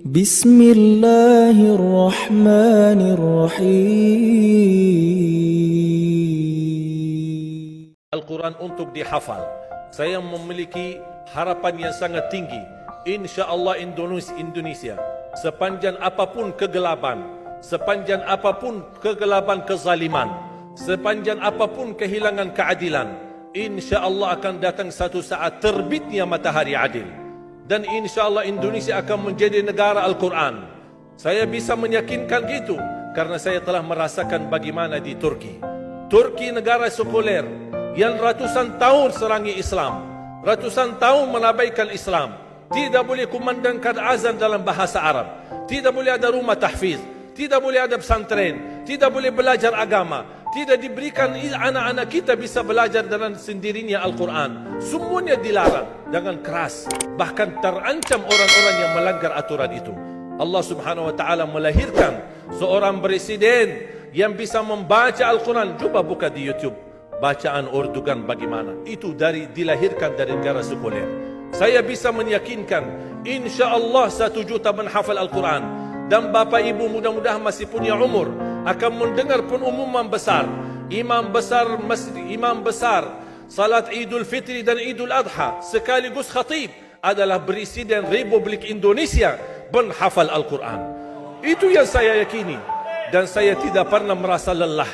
Bismillahirrahmanirrahim. Al-Quran untuk dihafal. Saya memiliki harapan yang sangat tinggi. InsyaAllah Indonesia, sepanjang apapun kegelapan, sepanjang apapun kegelapan kezaliman, sepanjang apapun kehilangan keadilan, InsyaAllah akan datang satu saat terbitnya matahari adil. Dan InsyaAllah Indonesia akan menjadi negara Al-Quran. Saya bisa meyakinkan gitu karena saya telah merasakan bagaimana di Turki. Turki negara sekuler yang ratusan tahun serangi Islam, ratusan tahun menabaikan Islam. Tidak boleh kumandangkan azan dalam bahasa Arab, tidak boleh ada rumah tahfiz, tidak boleh ada pesantren, tidak boleh belajar agama, tidak diberikan anak-anak kita bisa belajar dengan sendirinya Al-Quran. Semuanya dilarang dengan keras, bahkan terancam orang-orang yang melanggar aturan itu. Allah Subhanahu wa taala melahirkan seorang presiden yang bisa membaca Al-Quran. Coba buka di YouTube bacaan Erdogan bagaimana. Itu dilahirkan dari negara sekuler. Saya bisa meyakinkan InsyaAllah 1 juta menghafal Al-Quran. Dan Bapak Ibu mudah-mudahan masih punya umur akan mendengar pengumuman besar. Imam besar salat Idul Fitri dan Idul Adha sekaligus khatib adalah Presiden Republik Indonesia menghafal Al-Quran. Itu yang saya yakini. Dan saya tidak pernah merasa lelah.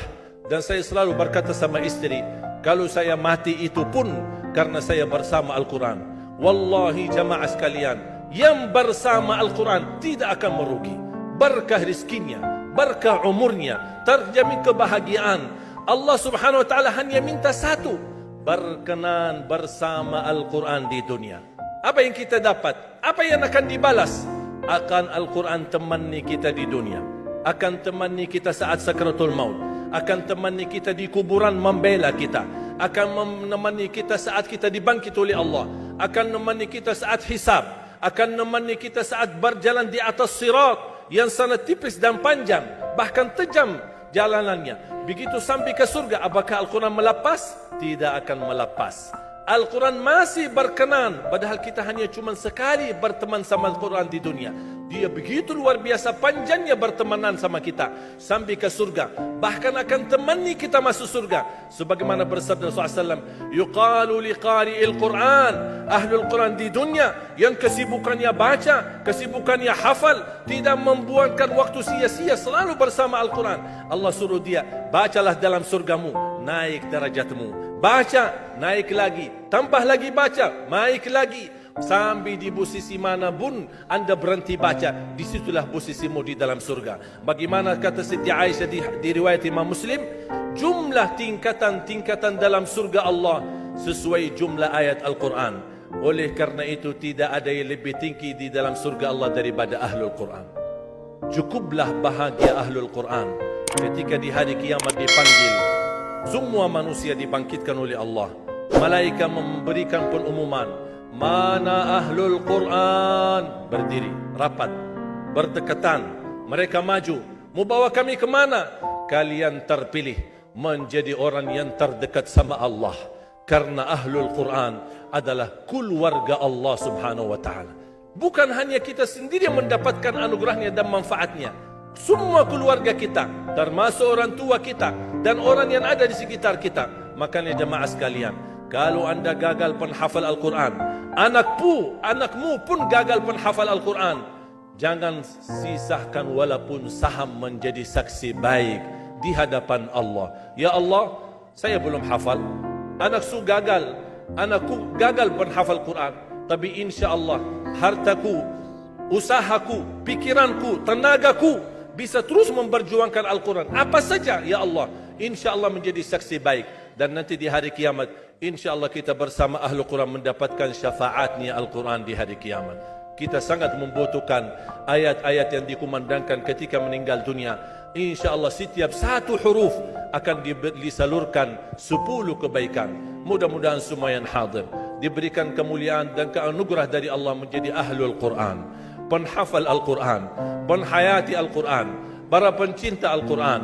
Dan saya selalu berkata sama istri, kalau saya mati itu pun karena saya bersama Al-Quran. Wallahi jamaah sekalian, yang bersama Al-Quran tidak akan merugi. Berkah rizkinya, berkah umurnya, terjamin kebahagiaan. Allah Subhanahu wa taala hanya minta satu, berkenan bersama Al-Quran di dunia. Apa yang kita dapat? Apa yang akan dibalas? Akan Al-Quran temani kita di dunia, akan temani kita saat sakratul maut, akan temani kita di kuburan membela kita, akan menemani kita saat kita dibangkit oleh Allah, akan menemani kita saat hisab, akan menemani kita saat berjalan di atas sirat yang sangat tipis dan panjang, bahkan tajam jalanannya. Begitu sampai ke surga, apakah Al-Quran melepas? Tidak akan melepas. Al-Quran masih berkenan, padahal kita hanya cuma sekali berteman sama Al-Quran di dunia. Dia begitu luar biasa panjangnya bertemanan sama kita sampai ke surga. Bahkan akan temani kita masuk surga. Sebagaimana bersabda Rasulullah SAW, yuqalu liqari'il Quran, ahlul Quran di dunia yang kesibukannya baca, kesibukannya hafal, tidak membuangkan waktu sia-sia, selalu bersama Al-Quran. Allah suruh dia, bacalah dalam surgamu, naik derajatmu. Baca, naik lagi, tambah lagi baca, naik lagi. Sampai di posisi mana pun anda berhenti baca, disitulah posisimu di dalam surga. Bagaimana kata Siti Aisyah di riwayat Imam Muslim, jumlah tingkatan-tingkatan dalam surga Allah sesuai jumlah ayat Al-Quran. Oleh karena itu tidak ada yang lebih tinggi di dalam surga Allah daripada Ahlul Quran. Cukuplah bahagia Ahlul Quran ketika di hari kiamat dipanggil. Semua manusia dibangkitkan oleh Allah. Malaikat memberikan pengumuman, mana Ahlul Quran? Berdiri, rapat, berdekatan. Mereka maju. Mau bawa kami ke mana? Kalian terpilih menjadi orang yang terdekat sama Allah. Karena Ahlul Quran adalah keluarga Allah Subhanahu wa ta'ala. Bukan hanya kita sendiri yang mendapatkan anugerahnya dan manfaatnya. Semua keluarga kita, termasuk orang tua kita dan orang yang ada di sekitar kita. Makanya jemaah sekalian, kalau anda gagal penghafal Al-Quran, anakmu pun gagal penghafal Al-Quran, jangan sisakan walaupun saham menjadi saksi baik di hadapan Allah. Ya Allah, saya belum hafal, anakku gagal penghafal Quran, tapi insya-Allah hartaku, usahaku, pikiranku, tenagaku bisa terus memperjuangkan Al-Quran. Apa saja, ya Allah, insya-Allah menjadi saksi baik. Dan nanti di hari kiamat, insya-Allah kita bersama Ahlul Quran mendapatkan syafaatnya Al-Quran di hari kiamat. Kita sangat membutuhkan ayat-ayat yang dikumandangkan ketika meninggal dunia. InsyaAllah setiap satu huruf akan disalurkan 10 kebaikan. Mudah-mudahan semua yang hadir diberikan kemuliaan dan keanugerah dari Allah menjadi Ahlul Quran, penghafal Al-Quran, penghayati Al-Quran, para pencinta Al-Quran,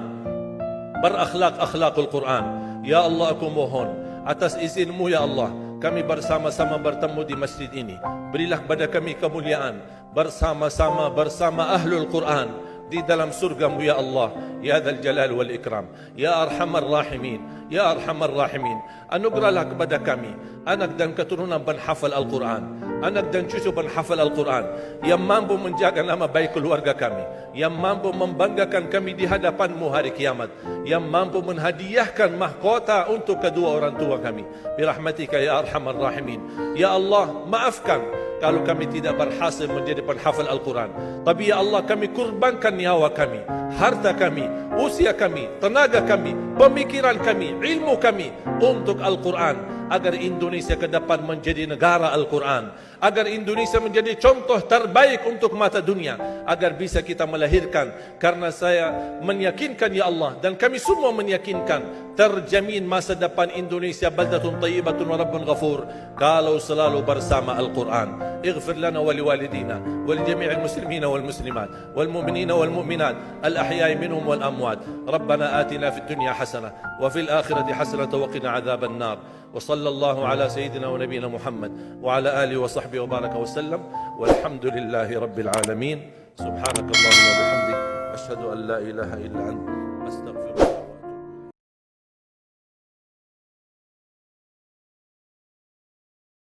berakhlak-akhlakul Quran. Ya Allah, aku mohon atas izinmu ya Allah, kami bersama-sama bertemu di masjid ini. Berilah kepada kami kemuliaan, bersama-sama bersama ahlul Quran di dalam surga-Mu ya Allah, ya Dzal Jalal wal Ikram, ya Arhamar Rahimin, ya Arhamar Rahimin. Anugerahlah kepada kami anak dan keturunan penghafal Al-Quran, anak dan cucu penghafal Al-Quran yang mampu menjaga nama baik keluarga kami, yang mampu membanggakan kami di hadapan-Mu hari kiamat, yang mampu menhadiahkan mahkota untuk kedua orang tua kami. Birahmatika ya Arhamar Rahimin. Ya Allah, maafkan kalau kami tidak berhasil menjadi penghafal Al-Quran, tapi ya Allah, kami kurbankan nyawa kami, harta kami, usia kami, tenaga kami, pemikiran kami, ilmu kami untuk Al-Quran, agar Indonesia ke depan menjadi negara Al-Quran, agar Indonesia menjadi contoh terbaik untuk mata dunia, agar bisa kita melahirkan. Karena saya meyakinkan ya Allah, dan kami semua meyakinkan, terjamin masa depan Indonesia baldatun tayyibatun wa rabbun ghafur kalau selalu bersama Al-Quran. اغفر لنا ولوالدينا ولجميع المسلمين والمسلمات والمؤمنين والمؤمنات الأحياء منهم والأموات. ربنا آتنا في الدنيا حسنة وفي الآخرة حسنة وقنا عذاب النار. وصلى الله على سيدنا ونبينا محمد وعلى آله وصحبه وبارك وسلم والحمد لله رب العالمين. سبحانك اللهم وبحمدك أشهد أن لا إله إلا أنت أستغفرك.